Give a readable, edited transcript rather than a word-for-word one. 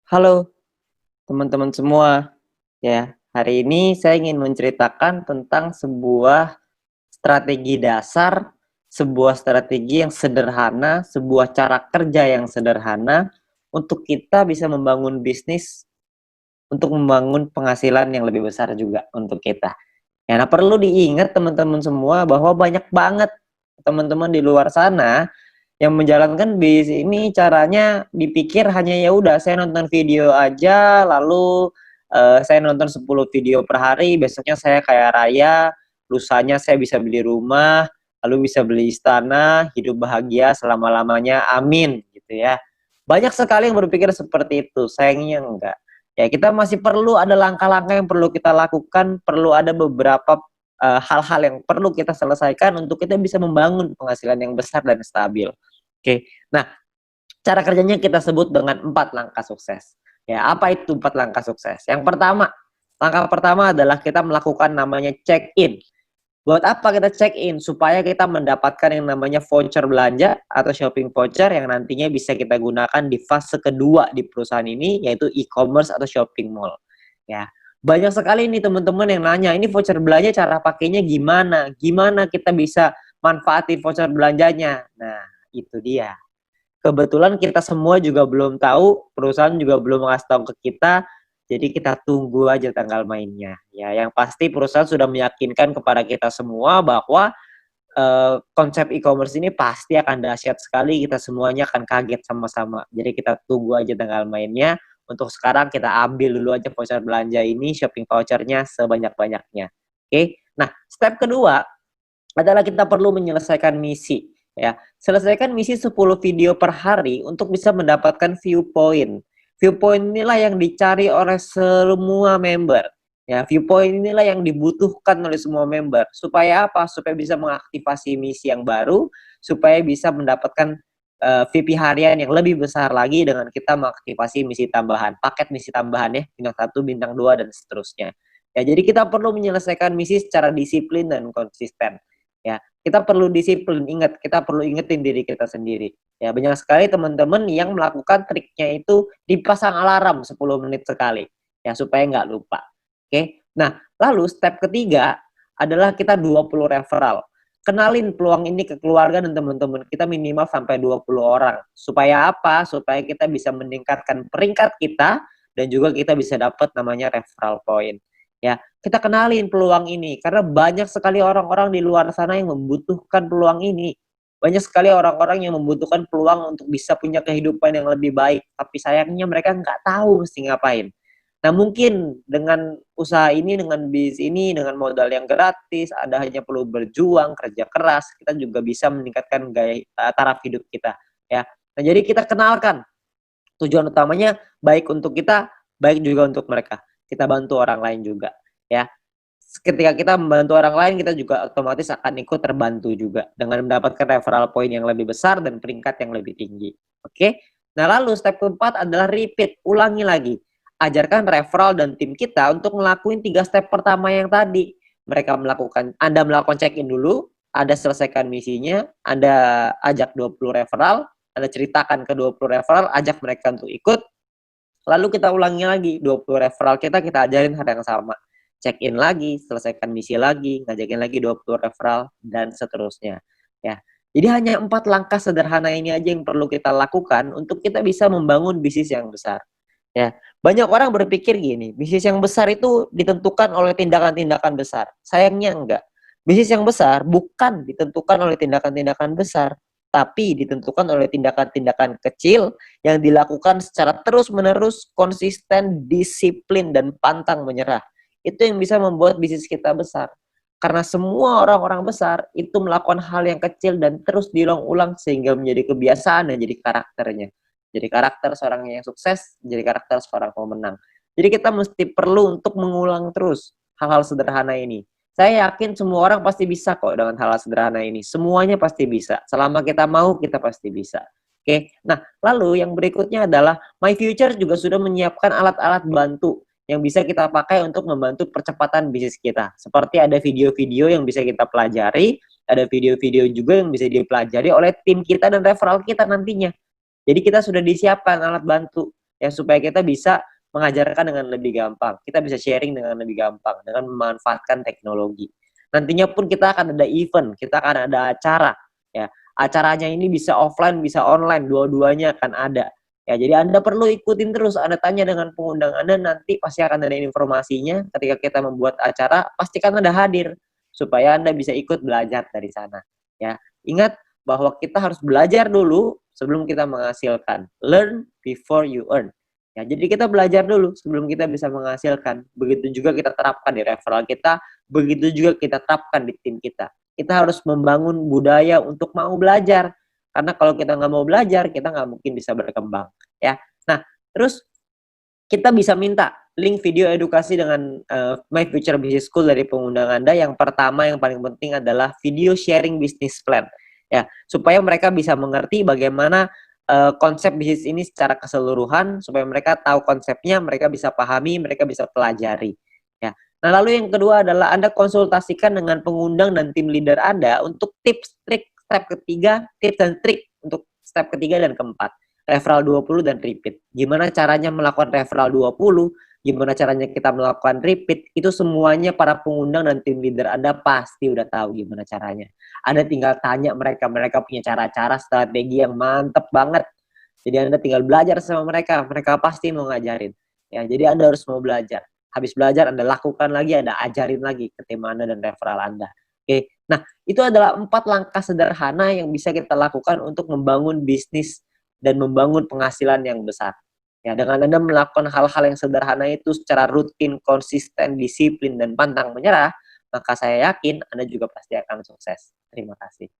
Halo teman-teman semua, ya. Hari ini saya ingin menceritakan tentang sebuah strategi dasar, sebuah strategi yang sederhana, sebuah cara kerja yang sederhana untuk kita bisa membangun bisnis, untuk membangun penghasilan yang lebih besar juga untuk kita. Ya, nah perlu diingat teman-teman semua bahwa banyak banget teman-teman di luar sana yang menjalankan bisnis ini caranya dipikir hanya ya udah saya nonton video aja lalu, saya nonton 10 video per hari, besoknya saya kaya raya, lusanya saya bisa beli rumah, lalu bisa beli istana, hidup bahagia selama-lamanya, amin, gitu ya. Banyak sekali yang berpikir seperti itu, sayangnya enggak. Ya kita masih perlu ada langkah-langkah yang perlu kita lakukan, perlu ada beberapa, hal-hal yang perlu kita selesaikan untuk kita bisa membangun penghasilan yang besar dan stabil. Oke. Nah, cara kerjanya kita sebut dengan 4 langkah sukses. Ya, apa itu 4 langkah sukses? Yang pertama, langkah pertama adalah kita melakukan namanya check-in. Buat apa kita check-in? Supaya kita mendapatkan yang namanya voucher belanja atau shopping voucher yang nantinya bisa kita gunakan di fase kedua di perusahaan ini, yaitu e-commerce atau shopping mall. Ya, banyak sekali nih teman-teman yang nanya, ini voucher belanja cara pakainya gimana? Gimana kita bisa manfaatin voucher belanjanya? Nah, itu dia. Kebetulan kita semua juga belum tahu, perusahaan juga belum ngasih tahu ke kita, jadi kita tunggu aja tanggal mainnya. Ya, yang pasti perusahaan sudah meyakinkan kepada kita semua bahwa, konsep e-commerce ini pasti akan dahsyat sekali, kita semuanya akan kaget sama-sama. Jadi kita tunggu aja tanggal mainnya, untuk sekarang kita ambil dulu aja voucher belanja ini, shopping vouchernya sebanyak-banyaknya. Oke. Nah, step kedua adalah kita perlu menyelesaikan misi, ya. Selesaikan misi 10 video per hari untuk bisa mendapatkan view point. View point inilah yang dicari oleh semua member. Ya, view point inilah yang dibutuhkan oleh semua member. Supaya apa? Supaya bisa mengaktifasi misi yang baru, supaya bisa mendapatkan VIP harian yang lebih besar lagi dengan kita mengaktifasi misi tambahan, paket misi tambahan ya, bintang 1, bintang 2 dan seterusnya. Ya, jadi kita perlu menyelesaikan misi secara disiplin dan konsisten. Ya, kita perlu disiplin, ingat, kita perlu ingetin diri kita sendiri. Ya, banyak sekali teman-teman yang melakukan triknya itu dipasang alarm 10 menit sekali, ya supaya nggak lupa. Oke. Nah, lalu step ketiga adalah kita 20 referral. Kenalin peluang ini ke keluarga dan teman-teman kita minimal sampai 20 orang. Supaya apa? Supaya kita bisa meningkatkan peringkat kita dan juga kita bisa dapat namanya referral point. Ya, kita kenalin peluang ini karena banyak sekali orang-orang di luar sana yang membutuhkan peluang ini. Banyak sekali orang-orang yang membutuhkan peluang untuk bisa punya kehidupan yang lebih baik, tapi sayangnya mereka nggak tahu mesti ngapain. Nah, mungkin dengan usaha ini, dengan bisnis ini, dengan modal yang gratis, Anda hanya perlu berjuang, kerja keras, kita juga bisa meningkatkan gaya taraf hidup kita, ya. Nah, jadi kita kenalkan tujuan utamanya baik untuk kita, baik juga untuk mereka. Kita bantu orang lain juga, ya. Ketika kita membantu orang lain, kita juga otomatis akan ikut terbantu juga dengan mendapatkan referral point yang lebih besar dan peringkat yang lebih tinggi. Oke? Nah, lalu step keempat adalah repeat, ulangi lagi. Ajarkan referral dan tim kita untuk ngelakuin 3 step pertama yang tadi. Anda melakukan check-in dulu, Anda selesaikan misinya, Anda ajak 20 referral, Anda ceritakan ke 20 referral, ajak mereka untuk ikut, lalu kita ulangi lagi 20 referral kita ajarin hal yang sama. Check-in lagi, selesaikan misi lagi, ngajakin lagi 20 referral dan seterusnya. Ya. Jadi hanya 4 langkah sederhana ini aja yang perlu kita lakukan untuk kita bisa membangun bisnis yang besar. Ya, banyak orang berpikir gini, bisnis yang besar itu ditentukan oleh tindakan-tindakan besar. Sayangnya enggak. Bisnis yang besar bukan ditentukan oleh tindakan-tindakan besar, tapi ditentukan oleh tindakan-tindakan kecil yang dilakukan secara terus-menerus, konsisten, disiplin, dan pantang menyerah. Itu yang bisa membuat bisnis kita besar. Karena semua orang-orang besar itu melakukan hal yang kecil dan terus diulang-ulang sehingga menjadi kebiasaan dan jadi karakternya. Jadi karakter seorang yang sukses, jadi karakter seorang pemenang. Jadi kita mesti perlu untuk mengulang terus hal-hal sederhana ini. Saya yakin semua orang pasti bisa kok dengan hal-hal sederhana ini. Semuanya pasti bisa. Selama kita mau, kita pasti bisa. Oke. Nah, lalu yang berikutnya adalah My Future juga sudah menyiapkan alat-alat bantu yang bisa kita pakai untuk membantu percepatan bisnis kita. Seperti ada video-video yang bisa kita pelajari, ada video-video juga yang bisa dipelajari oleh tim kita dan referral kita nantinya. Jadi kita sudah disiapkan alat bantu. ya supaya kita bisa mengajarkan dengan lebih gampang, kita bisa sharing dengan lebih gampang dengan memanfaatkan teknologi. Nantinya pun kita akan ada event, kita akan ada acara, ya. Acaranya ini bisa offline, bisa online, dua-duanya akan ada. Ya, jadi Anda perlu ikutin terus, Anda tanya dengan pengundang Anda, nanti pasti akan ada informasinya. Ketika kita membuat acara, pastikan Anda hadir supaya Anda bisa ikut belajar dari sana. Ya, ingat bahwa kita harus belajar dulu sebelum kita menghasilkan. Learn before you earn. Ya, jadi kita belajar dulu sebelum kita bisa menghasilkan. Begitu juga kita terapkan di referral kita, begitu juga kita terapkan di tim kita. Kita harus membangun budaya untuk mau belajar. Karena kalau kita nggak mau belajar, kita nggak mungkin bisa berkembang. Ya, nah terus kita bisa minta link video edukasi dengan My Future Business School dari pengundang Anda. Yang pertama yang paling penting adalah video sharing business plan. Ya, supaya mereka bisa mengerti bagaimana konsep bisnis ini secara keseluruhan, supaya mereka tahu konsepnya, mereka bisa pahami, mereka bisa pelajari. Ya. Nah, lalu yang kedua adalah Anda konsultasikan dengan pengundang dan tim leader Anda untuk tips, trik, step ketiga, tips dan trik untuk step ketiga dan keempat. Referral 20 dan repeat. Gimana caranya melakukan referral 20, gimana caranya kita melakukan repeat, itu semuanya para pengundang dan tim leader Anda pasti udah tahu gimana caranya. Anda tinggal tanya mereka, mereka punya cara-cara strategi yang mantep banget. Jadi Anda tinggal belajar sama mereka, mereka pasti mau ngajarin. Ya, jadi Anda harus mau belajar. Habis belajar Anda lakukan lagi, Anda ajarin lagi ke tim Anda dan referral Anda. Oke, nah itu adalah 4 langkah sederhana yang bisa kita lakukan untuk membangun bisnis dan membangun penghasilan yang besar. Ya, dengan Anda melakukan hal-hal yang sederhana itu secara rutin, konsisten, disiplin, dan pantang menyerah, maka saya yakin Anda juga pasti akan sukses. Terima kasih.